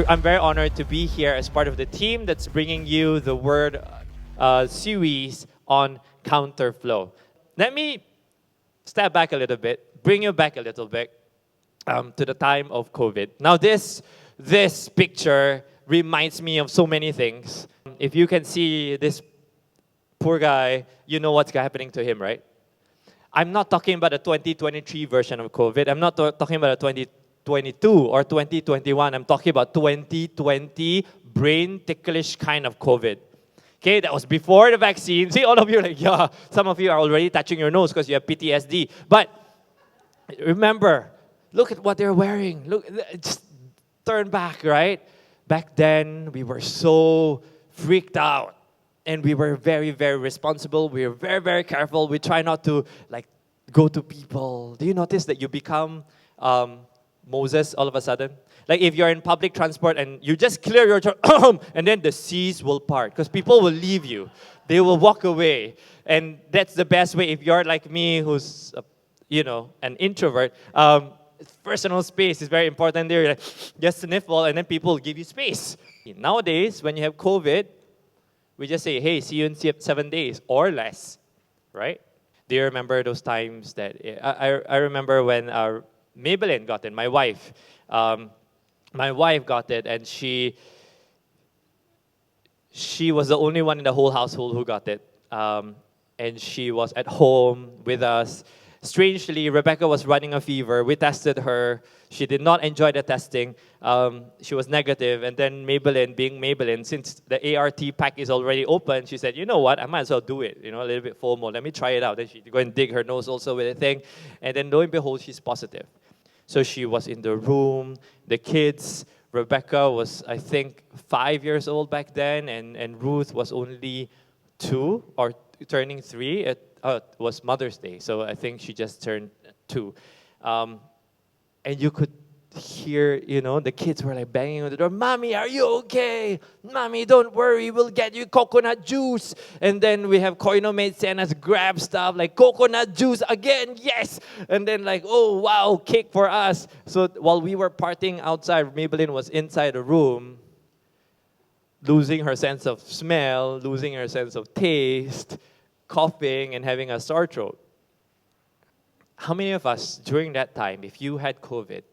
I'm very honored to be here as part of the team that's bringing you the Word series on counterflow. Let me step back a little bit, bring you back a little bit to the time of COVID. Now, this picture reminds me of so many things. If you can see this poor guy, you know what's happening to him, right? I'm not talking about the 2023 version of COVID. I'm not talking about the 2022 or 2021. I'm talking about 2020 brain ticklish kind of COVID. Okay, that was before the vaccine. See, all of you are like, yeah, some of you are already touching your nose because you have PTSD. But remember, look at what they're wearing. Look, just turn back, right? Back then, we were so freaked out. And we were very, very responsible. We were very, very careful. We try not to go to people. Do you notice that you become Moses all of a sudden? Like if you're in public transport and you just clear your throat, and then the seas will part because people will leave you. They will walk away. And that's the best way if you're like me who's, an introvert. Personal space is very important there. Like, just sniffle and then people will give you space. Nowadays, when you have COVID, we just say, hey, see you in 7 days or less, right? Do you remember those times that, I remember when Maybelline got it, my wife. My wife got it and she was the only one in the whole household who got it. And she was at home with us. Strangely, Rebecca was running a fever. We tested her. She did not enjoy the testing. She was negative. And then Maybelline, being Maybelline, since the ART pack is already open, she said, you know what, I might as well do it. A little bit FOMO. Let me try it out. Then she go and dig her nose also with a thing. And then lo and behold, she's positive. So she was in the room. The kids, Rebecca was, I think, 5 years old back then. And Ruth was only 2 or turning 3. It was Mother's Day, so I think she just turned 2. And you could hear, the kids were like banging on the door, Mommy, are you okay? Mommy, don't worry, we'll get you coconut juice. And then we have Koino maid send us grab stuff like coconut juice again, yes. And then like, oh wow, cake for us. So while we were partying outside, Maybelline was inside the room, losing her sense of smell, losing her sense of taste, coughing and having a sore throat. How many of us during that time, if you had COVID,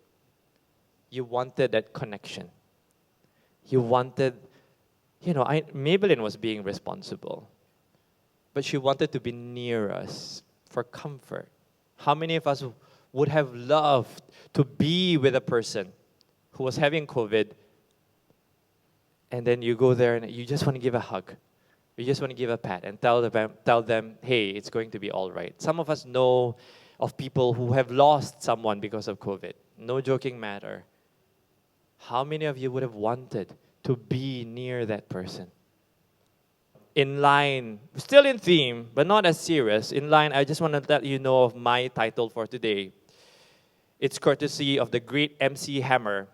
you wanted that connection? You wanted, Maybelline was being responsible, but she wanted to be near us for comfort. How many of us would have loved to be with a person who was having COVID, and then you go there and you just want to give a hug? You just want to give a pat and tell them, hey, it's going to be all right. Some of us know of people who have lost someone because of COVID. No joking matter. How many of you would have wanted to be near that person? In line, still in theme, but not as serious. In line, I just want to let you know of my title for today. It's courtesy of the great MC Hammer.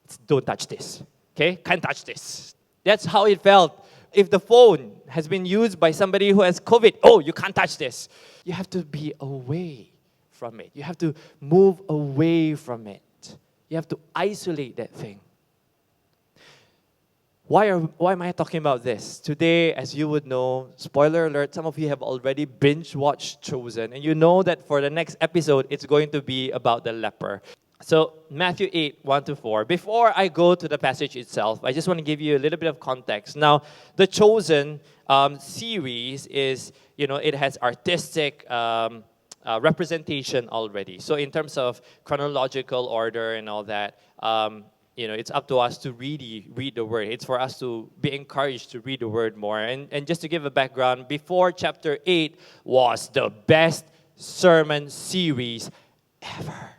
It's don't touch this. Okay? Can't touch this. That's how it felt. If the phone has been used by somebody who has COVID, oh, you can't touch this. You have to be away from it. You have to move away from it. You have to isolate that thing. Why am I talking about this? Today, as you would know, spoiler alert, some of you have already binge-watched Chosen, and you know that for the next episode, it's going to be about the leper. So Matthew 8, 1-4. Before I go to the passage itself, I just want to give you a little bit of context. Now, the Chosen series is, it has artistic representation already. So in terms of chronological order and all that, it's up to us to really read the Word. It's for us to be encouraged to read the Word more. And just to give a background, before chapter 8 was the best sermon series ever.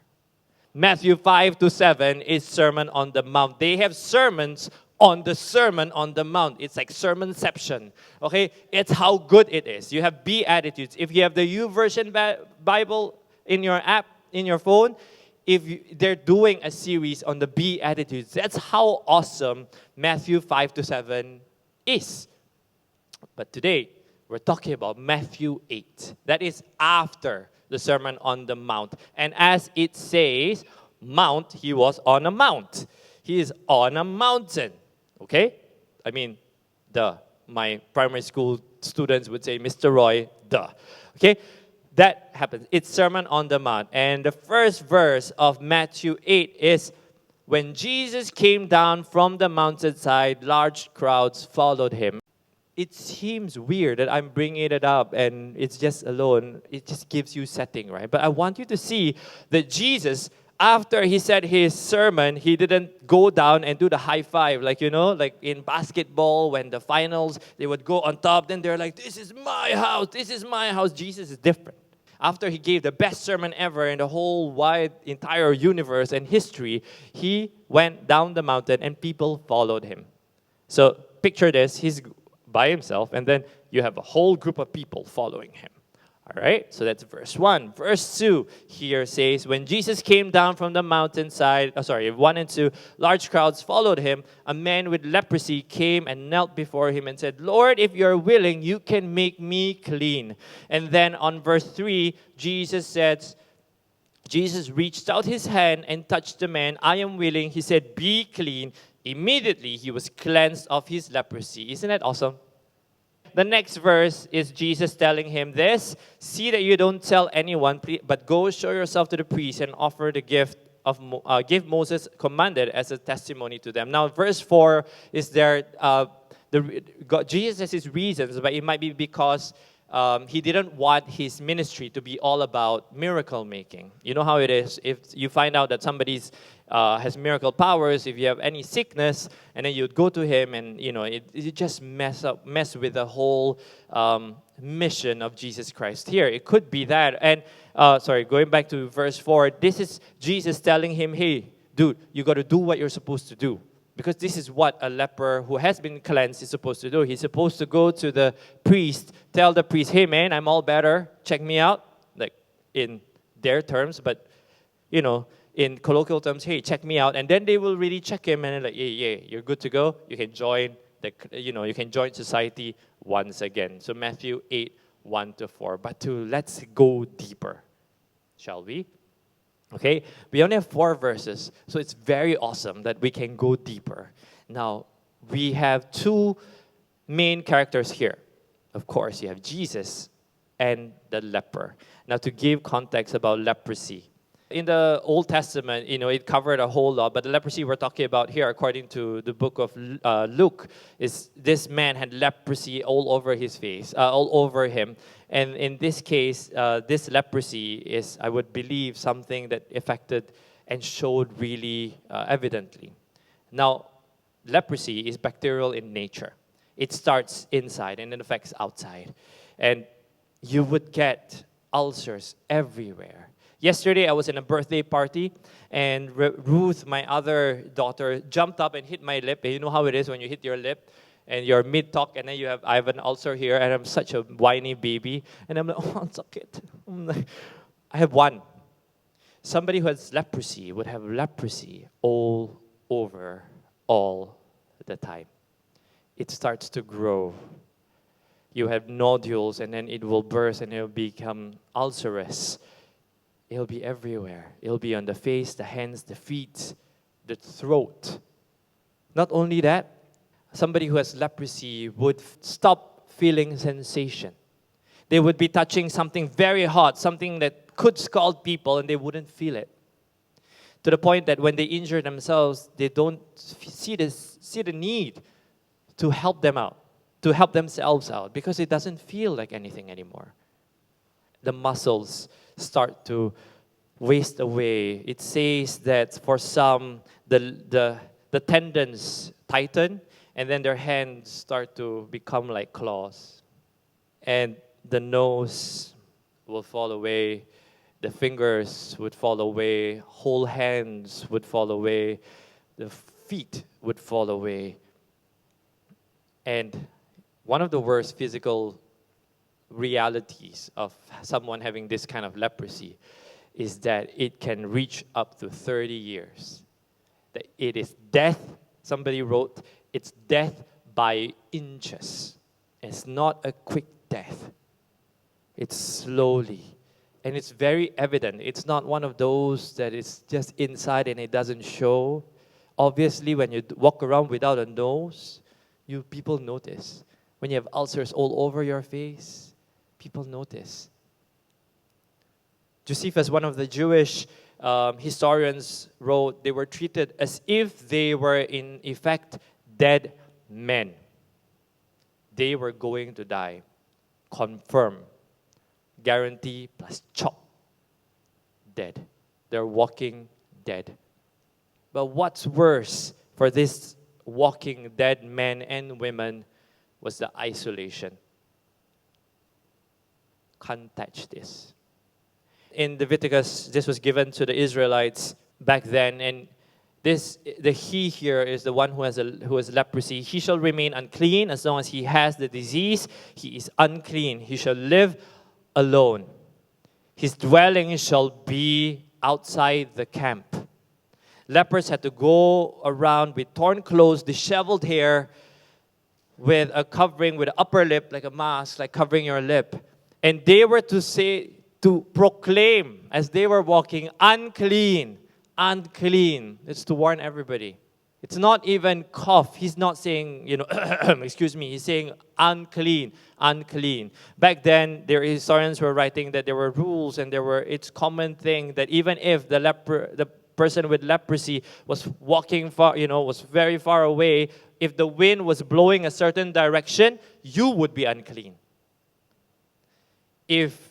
Matthew 5-7 is Sermon on the Mount. They have sermons on the Sermon on the Mount. It's like sermonception. Okay? It's how good it is. You have Beatitudes. If you have the YouVersion Bible in your app, in your phone, they're doing a series on the Beatitudes. That's how awesome Matthew 5-7 is. But today, we're talking about Matthew 8. That is after the Sermon on the Mount. And as it says, Mount, he was on a mount. He is on a mountain. Okay? I mean, duh. My primary school students would say, Mr. Roy, duh. Okay? That happens. It's Sermon on the Mount. And the first verse of Matthew 8 is, when Jesus came down from the mountainside, large crowds followed him. It seems weird that I'm bringing it up and it's just alone. It just gives you setting, right? But I want you to see that Jesus, after he said his sermon, he didn't go down and do the high five. Like, like in basketball, when the finals, they would go on top. Then they're like, this is my house. This is my house. Jesus is different. After he gave the best sermon ever in the whole wide, entire universe and history, he went down the mountain and people followed him. So picture this. He's by himself, and then you have a whole group of people following him. All right, so that's verse 1. Verse 2 here says, when Jesus came down from the mountainside, 1 and 2, large crowds followed him. A man with leprosy came and knelt before him and said, Lord, if you're willing, you can make me clean. And then on verse 3, Jesus reached out his hand and touched the man. I am willing. He said, be clean. Immediately, he was cleansed of his leprosy. Isn't that awesome? The next verse is Jesus telling him this, see that you don't tell anyone, but go show yourself to the priest and offer the gift of Moses commanded as a testimony to them. Now, verse 4 is there, Jesus has his reasons, but it might be because he didn't want his ministry to be all about miracle making. You know how it is. If you find out that somebody's has miracle powers, if you have any sickness, and then you'd go to him, and it just mess with the whole mission of Jesus Christ here. It could be that. And going back to verse 4, this is Jesus telling him, hey, dude, you got to do what you're supposed to do. Because this is what a leper who has been cleansed is supposed to do. He's supposed to go to the priest, tell the priest, hey man, I'm all better, check me out. Like in their terms, but in colloquial terms, hey, check me out. And then they will really check him and they're like, yeah, you're good to go. You can join you can join society once again. So Matthew 8, 1-4. But let's go deeper, shall we? Okay, we only have 4 verses, so it's very awesome that we can go deeper. Now, we have 2 main characters here. Of course, you have Jesus and the leper. Now, to give context about leprosy, in the Old Testament, it covered a whole lot, but the leprosy we're talking about here, according to the book of Luke, is this man had leprosy all over his face, all over him. And in this case, this leprosy is, I would believe, something that affected and showed really evidently. Now, leprosy is bacterial in nature. It starts inside and it affects outside. And you would get ulcers everywhere. Yesterday, I was in a birthday party, and Ruth, my other daughter, jumped up and hit my lip. And you know how it is when you hit your lip, and you're mid-talk, and then I have an ulcer here, and I'm such a whiny baby. And I'm like, oh, I'll suck it. I have one. Somebody who has leprosy would have leprosy all over all the time. It starts to grow. You have nodules, and then it will burst, and it will become ulcerous. It'll be everywhere. It'll be on the face, the hands, the feet, the throat. Not only that, somebody who has leprosy would stop feeling sensation. They would be touching something very hot, something that could scald people, and they wouldn't feel it. To the point that when they injure themselves, they don't see the need to help them out, to help themselves out, because it doesn't feel like anything anymore. The muscles start to waste away. It says that for some, the tendons tighten, and then their hands start to become like claws. And the nose will fall away, the fingers would fall away, whole hands would fall away, the feet would fall away. And one of the worst physical realities of someone having this kind of leprosy is that it can reach up to 30 years. That it is death, somebody wrote, it's death by inches. It's not a quick death. It's slowly. And it's very evident. It's not one of those that is just inside and it doesn't show. Obviously, when you walk around without a nose, people notice. When you have ulcers all over your face, people notice. Josephus, one of the Jewish historians, wrote, they were treated as if they were in effect dead men. They were going to die. Confirm. Guarantee plus chop. Dead. They're walking dead. But what's worse for this walking dead men and women was the isolation. Can't touch this. In Leviticus, this was given to the Israelites back then, and the he here is the one who has leprosy. He shall remain unclean as long as he has the disease. He is unclean. He shall live alone. His dwelling shall be outside the camp. Lepers had to go around with torn clothes, disheveled hair, with a covering with an upper lip, like a mask, like covering your lip. And they were to proclaim as they were walking, unclean, unclean. It's to warn everybody. It's not even cough. He's not saying, excuse me. He's saying unclean, unclean. Back then, their historians were writing that there were rules and it's common thing that even if the person with leprosy was walking far, was very far away, if the wind was blowing a certain direction, you would be unclean. If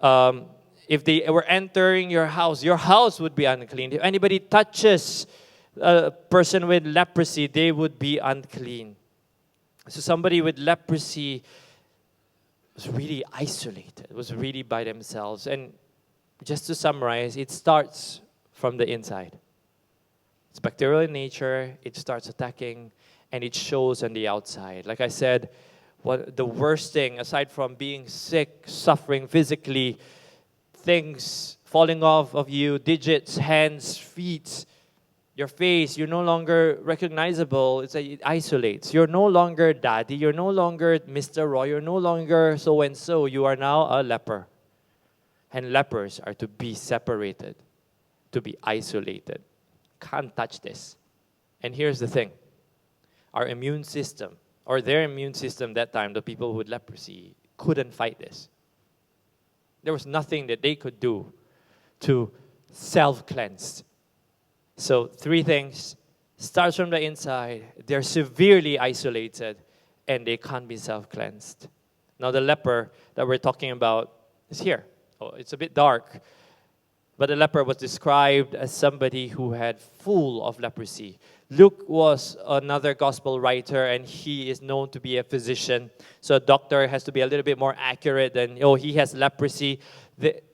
they were entering your house would be unclean. If anybody touches a person with leprosy, they would be unclean. So somebody with leprosy was really isolated, was really by themselves. And just to summarize, it starts from the inside. It's bacterial in nature, it starts attacking, and it shows on the outside. Like I said, what the worst thing, aside from being sick, suffering physically, things falling off of you, digits, hands, feet, your face, you're no longer recognizable. It isolates. You're no longer Daddy. You're no longer Mr. Roy. You're no longer so-and-so. You are now a leper. And lepers are to be separated, to be isolated. Can't touch this. And here's the thing. Our immune system, or their immune system that time, the people with leprosy, couldn't fight this. There was nothing that they could do to self-cleanse. So 3 things. Starts from the inside. They're severely isolated and they can't be self-cleansed. Now the leper that we're talking about is here. Oh, it's a bit dark. But the leper was described as somebody who had full of leprosy. Luke was another gospel writer, and he is known to be a physician. So a doctor has to be a little bit more accurate than, he has leprosy.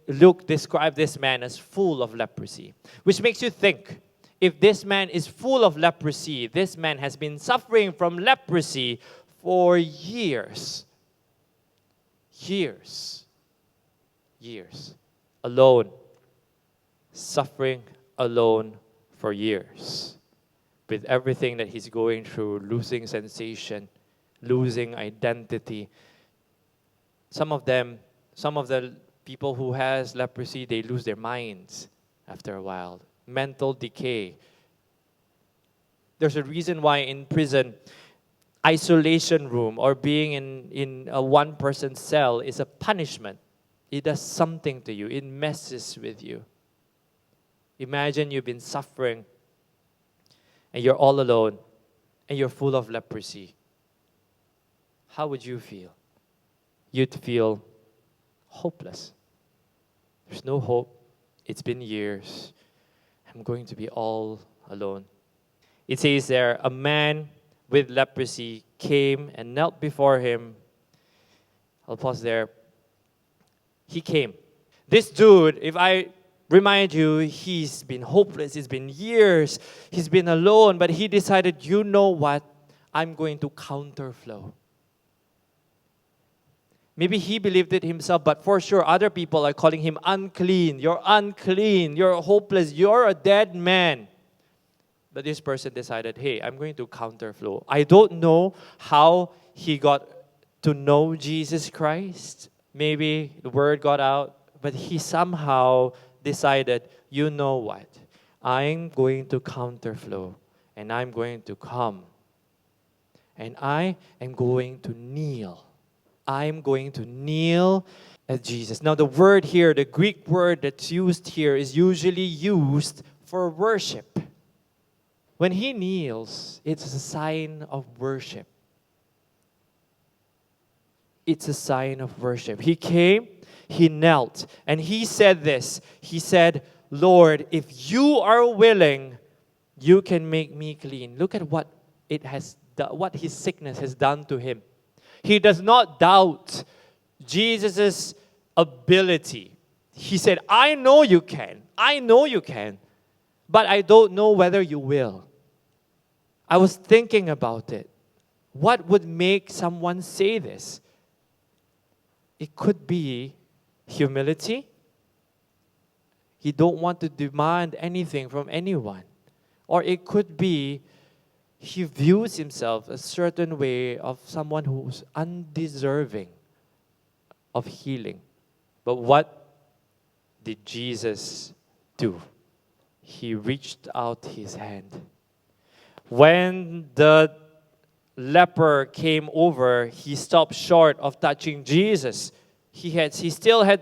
Luke described this man as full of leprosy, which makes you think, if this man is full of leprosy, this man has been suffering from leprosy for years. Years. Alone. Suffering alone for years. With everything that he's going through, losing sensation, losing identity. Some of the people who has leprosy, they lose their minds after a while. Mental decay. There's a reason why in prison, isolation room or being in a one-person cell is a punishment. It does something to you. It messes with you. Imagine you've been suffering and you're all alone and you're full of leprosy. How would you feel? You'd feel hopeless. There's no hope. It's been years. I'm going to be all alone. It says there, a man with leprosy came and knelt before him. I'll pause there. He came. This dude, if I remind you, he's been hopeless. It's been years. He's been alone, but he decided, you know what? I'm going to counterflow. Maybe he believed it himself, but for sure other people are calling him unclean. You're unclean. You're hopeless. You're a dead man. But this person decided, hey, I'm going to counterflow. I don't know how he got to know Jesus Christ. Maybe the word got out, but he somehow decided, you know what? I'm going to counterflow, and I'm going to come, and I am going to kneel. I'm going to kneel at Jesus. Now, the word here, the Greek word that's used here, is usually used for worship. When he kneels, it's a sign of worship. It's a sign of worship. He came, he knelt, and he said this. He said, Lord, if you are willing, you can make me clean. Look at what what his sickness has done to him. He does not doubt Jesus' ability. He said, I know you can. I know you can. But I don't know whether you will. I was thinking about it. What would make someone say this? It could be humility. He don't want to demand anything from anyone. Or it could be he views himself a certain way of someone who's undeserving of healing. But what did Jesus do? He reached out his hand. When the leper came over, he stopped short of touching Jesus. He still had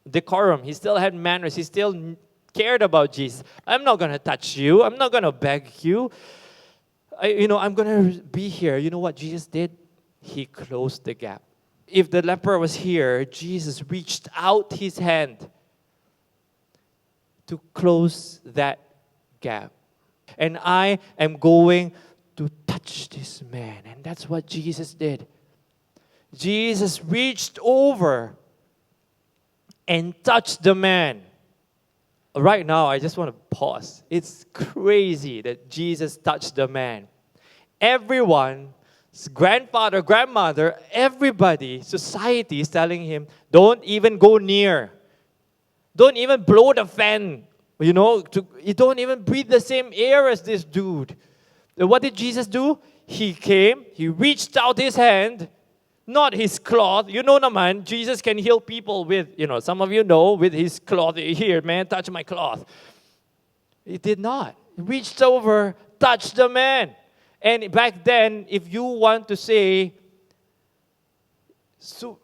decorum. He still had manners. He still cared about Jesus. I'm not going to touch you. I'm not going to beg you. I'm going to be here. You know what Jesus did? He closed the gap. If the leper was here, Jesus reached out his hand to close that gap. And I am going to touch this man. And that's what Jesus did. Jesus reached over and touched the man. Right now, I just want to pause. It's crazy that Jesus touched the man. Everyone, grandfather, grandmother, everybody, society is telling him, don't even go near. Don't even blow the fan. You don't even breathe the same air as this dude. What did Jesus do? He came, he reached out his hand, not his cloth. Naman, Jesus can heal people with, some of you know, with his cloth. Here, man, touch my cloth. He did not. He reached over, touched the man. And back then, if you want to say,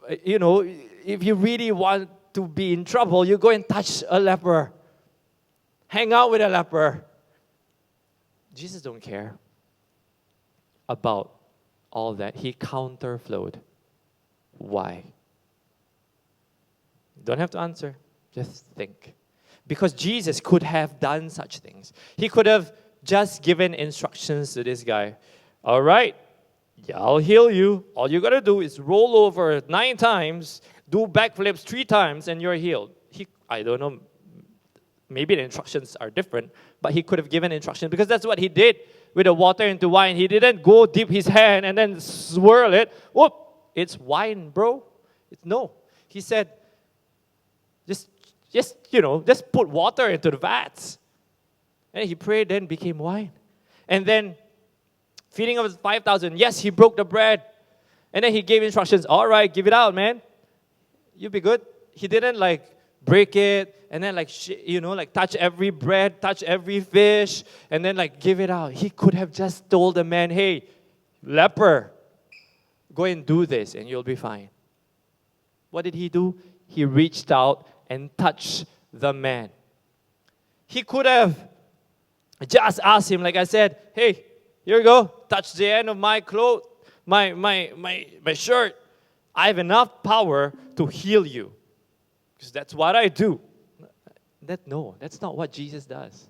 if you really want to be in trouble, you go and touch a leper. Hang out with a leper. Jesus don't care about all that. He counterflowed. Why? Don't have to answer. Just think. Because Jesus could have done such things. He could have just given instructions to this guy. All right, I'll heal you. All you got to do is roll over 9 times, do backflips 3 times, and you're healed. I don't know. Maybe the instructions are different, but he could have given instructions because that's what he did with the water into wine. He didn't go dip his hand and then swirl it. Whoop, it's wine, bro. No. He said, just put water into the vats. And he prayed, then became wine. And then feeding of 5,000, yes, he broke the bread. And then he gave instructions, all right, give it out, man. You'll be good. He didn't break it and then touch every bread, touch every fish, and then give it out. He could have just told the man, hey, leper, go and do this and you'll be fine. What did he do? He reached out and touched the man. He could have just asked him, like I said, hey, here you go, touch the end of my clothes, my shirt. I have enough power to heal you. Because that's what I do. No, that's not what Jesus does.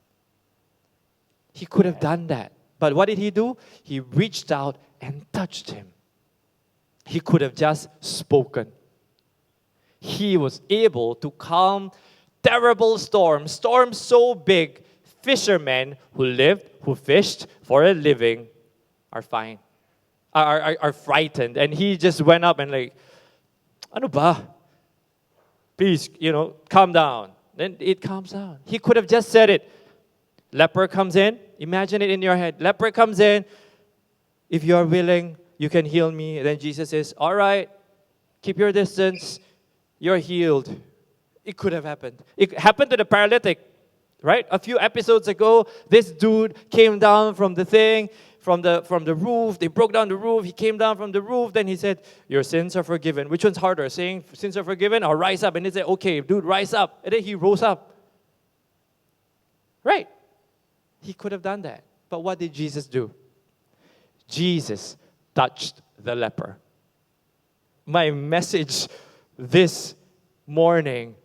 He could have done that. But what did he do? He reached out and touched him. He could have just spoken. He was able to calm terrible storms so big, fishermen who fished for a living are fine, are frightened. And he just went up and ano ba? Please, calm down. Then it calms down. He could have just said it. Leper comes in. Imagine it in your head. Leper comes in. If you are willing, you can heal me. And then Jesus says, all right, keep your distance. You're healed. It could have happened. It happened to the paralytic, right? A few episodes ago, this dude came down from the thing, from the roof. They broke down the roof. He came down from the roof. Then he said, your sins are forgiven. Which one's harder, saying sins are forgiven or rise up? And he said, okay, dude, rise up. And then he rose up. Right? He could have done that. But what did Jesus do? Jesus touched the leper. My message this morning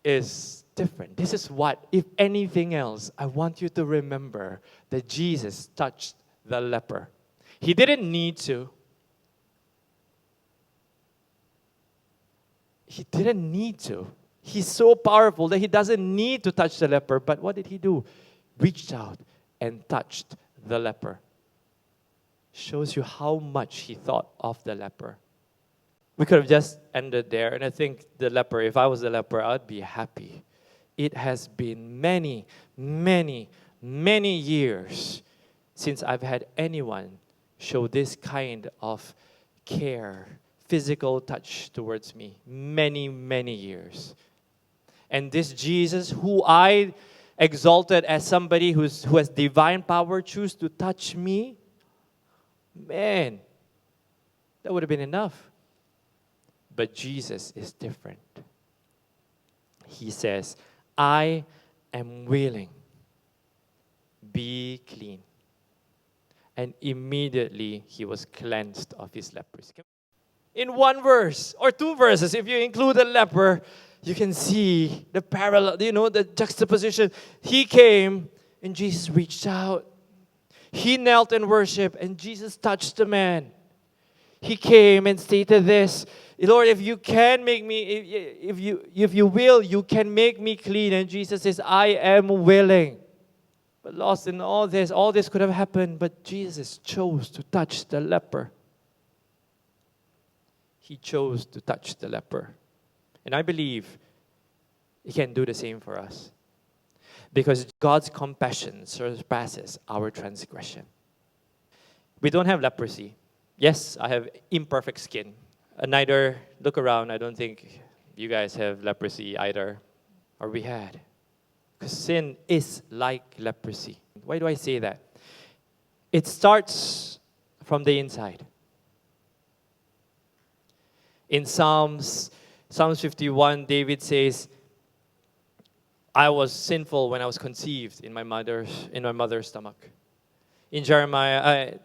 is different. This is what, if anything else, I want you to remember that Jesus touched the leper. He didn't need to. He didn't need to. He's so powerful that he doesn't need to touch the leper. But what did he do? Reached out and touched the leper. Shows you how much he thought of the leper. We could have just ended there. And I think the leper, if I was the leper, I'd be happy. It has been many, many, many years since I've had anyone show this kind of care, physical touch towards me. Many, many years. And this Jesus, who I exalted as somebody who has divine power, choose to touch me, man, that would have been enough. But Jesus is different. He says, I am willing. Be clean. And immediately he was cleansed of his leprosy. In one verse or two verses, if you include the leper, you can see the parallel, the juxtaposition. He came and Jesus reached out. He knelt and worshiped and Jesus touched the man. He came and stated this, Lord, if you can make me, if you will, you can make me clean. And Jesus says, I am willing. But lost in all this could have happened, but Jesus chose to touch the leper. He chose to touch the leper. And I believe He can do the same for us. Because God's compassion surpasses our transgression. We don't have leprosy. Yes, I have imperfect skin. Neither, look around, I don't think you guys have leprosy either. Or we had. Because sin is like leprosy. Why do I say that? It starts from the inside. In Psalms 51, David says, I was sinful when I was conceived in my mother's stomach. In Jeremiah,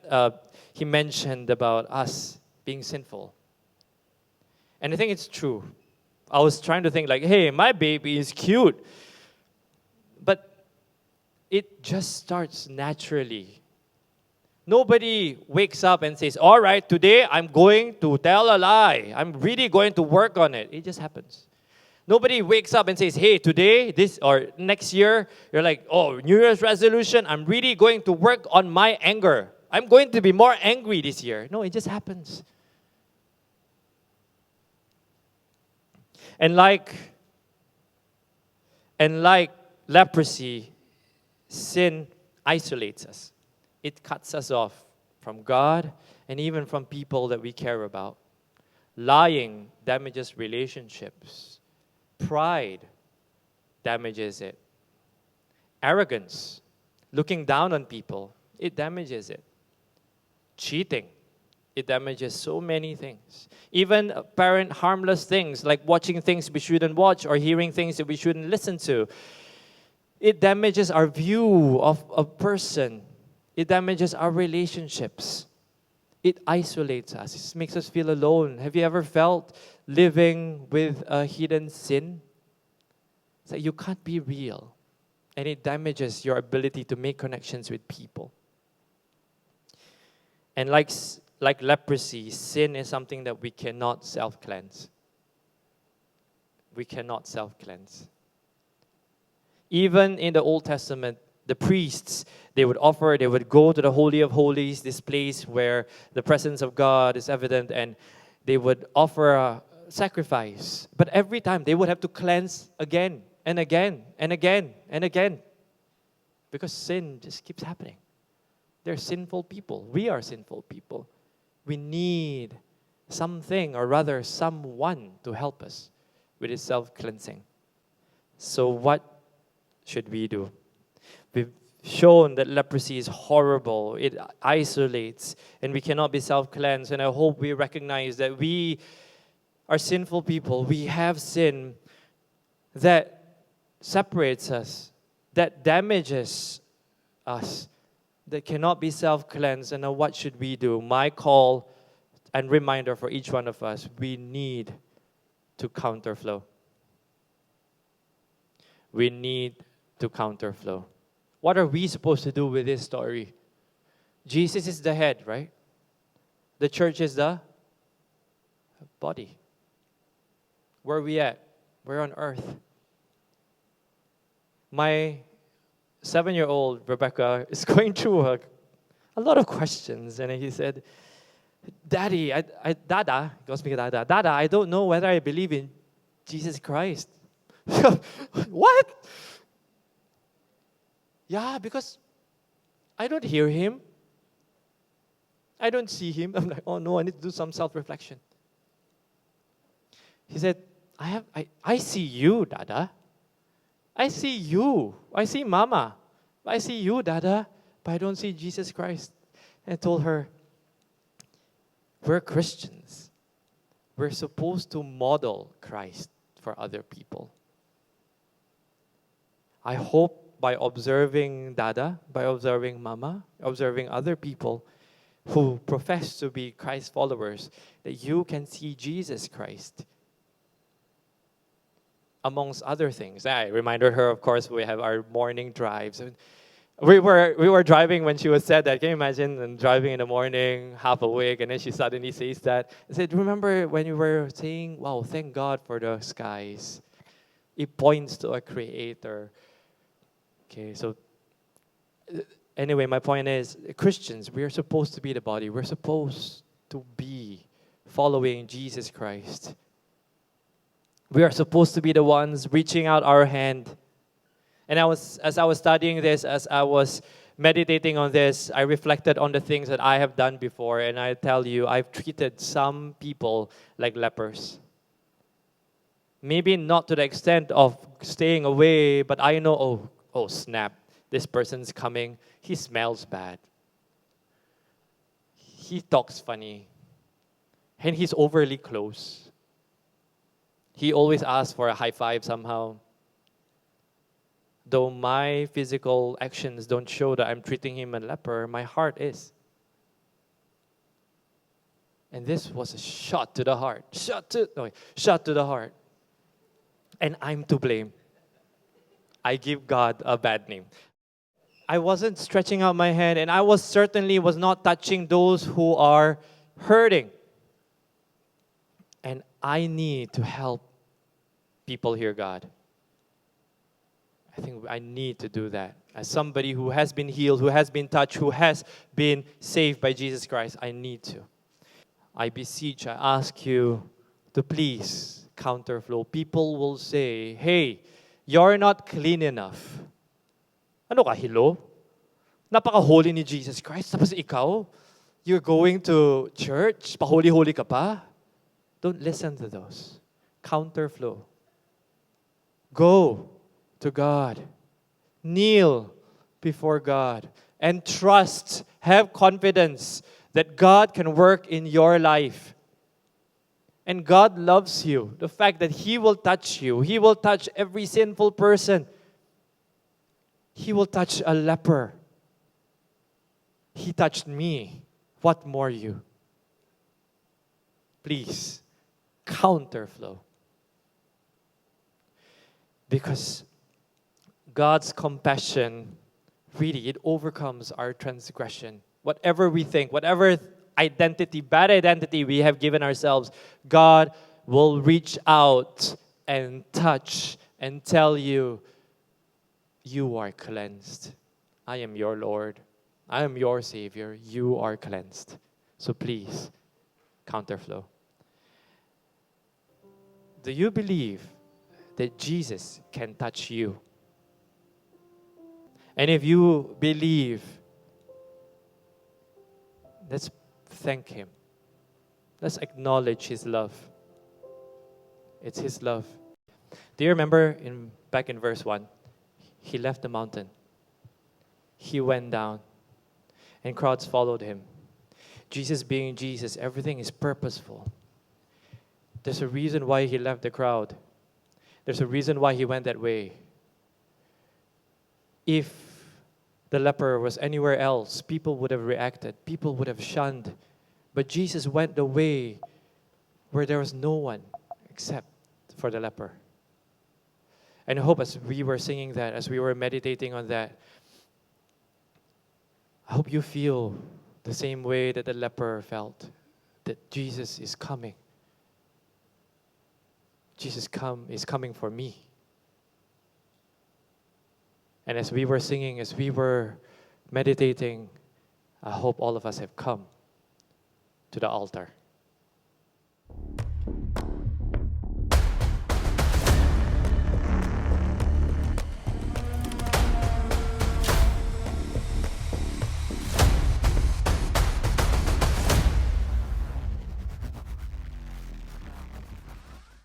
he mentioned about us being sinful. And I think it's true. I was trying to think like, hey, my baby is cute. But it just starts naturally. Nobody wakes up and says, all right, today I'm going to tell a lie. I'm really going to work on it. It just happens. Nobody wakes up and says, hey, today, this or next year, you're like, oh, New Year's resolution, I'm really going to work on my anger. I'm going to be more angry this year. No, it just happens. And like leprosy, sin isolates us. It cuts us off from God and even from people that we care about. Lying damages relationships. Pride damages it. Arrogance, looking down on people, it damages it. Cheating, it damages so many things. Even apparent harmless things like watching things we shouldn't watch or hearing things that we shouldn't listen to. It damages our view of a person. It damages our relationships. It isolates us. It makes us feel alone. Have you ever felt living with a hidden sin? It's like you can't be real. And it damages your ability to make connections with people. And like leprosy, sin is something that we cannot self-cleanse. We cannot self-cleanse. Even in the Old Testament, the priests, they would go to the Holy of Holies, this place where the presence of God is evident, and they would offer a sacrifice. But every time, they would have to cleanse again and again and again and again. because sin just keeps happening. They're sinful people. We are sinful people. We need something, or rather someone, to help us with this self-cleansing. So what should we do? We've shown that leprosy is horrible. It isolates, and we cannot be self-cleansed. And I hope we recognize that we are sinful people. We have sin that separates us, that damages us, that cannot be self-cleansed. And now what should we do? My call and reminder for each one of us, we need to counterflow. We need to counterflow. What are we supposed to do with this story? Jesus is the head, right? The church is the body. Where are we at? We're on earth. My 7-year-old Rebecca is going through a lot of questions, and he said, Daddy, Dada, goes speak Dada, Dada, I don't know whether I believe in Jesus Christ. What? Yeah, because I don't hear him. I don't see him. I'm like, oh no, I need to do some self-reflection. He said, I see you, Dada. I see you. I see Mama. I see you, Dada, but I don't see Jesus Christ. And I told her, we're Christians. We're supposed to model Christ for other people. I hope by observing Dada, by observing Mama, observing other people who profess to be Christ followers, that you can see Jesus Christ amongst other things. I reminded her, of course, we have our morning drives. We were driving when she was said that. Can you imagine? And driving in the morning, half awake, and then she suddenly says that. I said, remember when you were saying, wow, thank God for the skies. It points to a creator. Okay, so anyway, my point is, Christians, we are supposed to be the body. We're supposed to be following Jesus Christ. We are supposed to be the ones reaching out our hand. And as I was studying this, as I was meditating on this, I reflected on the things that I have done before. And I tell you, I've treated some people like lepers. Maybe not to the extent of staying away, but I know, oh snap, this person's coming. He smells bad. He talks funny. And he's overly close. He always asks for a high five somehow. Though my physical actions don't show that I'm treating him a leper, my heart is. And this was a shot to the heart. Shot to the heart. And I'm to blame. I give God a bad name. I wasn't stretching out my hand, and I certainly was not touching those who are hurting. And I need to help people hear God. I think I need to do that. As somebody who has been healed, who has been touched, who has been saved by Jesus Christ, I need to. I beseech, I ask you to please counterflow. People will say, hey, you're not clean enough. Ano ka, hilo? Napaka-holy ni Jesus Christ. Tapos ikaw, you're going to church, pahuli-huli ka pa. Don't listen to those. Counterflow. Go to God. Kneel before God. And trust, have confidence that God can work in your life. And God loves you. The fact that He will touch you. He will touch every sinful person. He will touch a leper. He touched me. What more you? Please, counterflow. Because God's compassion, really, it overcomes our transgression. Whatever we think, whatever identity, bad identity we have given ourselves, God will reach out and touch and tell you, you are cleansed. I am your Lord. I am your Savior. You are cleansed. So please, counterflow. Do you believe that Jesus can touch you? And if you believe, let's thank Him. Let's acknowledge His love. It's His love. Do you remember back in verse 1? He left the mountain. He went down, and crowds followed Him. Jesus being Jesus, everything is purposeful. There's a reason why He left the crowd. There's a reason why He went that way. If the leper was anywhere else, people would have reacted. People would have shunned. But Jesus went the way where there was no one except for the leper. And I hope as we were singing that, as we were meditating on that, I hope you feel the same way that the leper felt, that Jesus is coming. Jesus is coming for me. And as we were singing, as we were meditating, I hope all of us have come to the altar.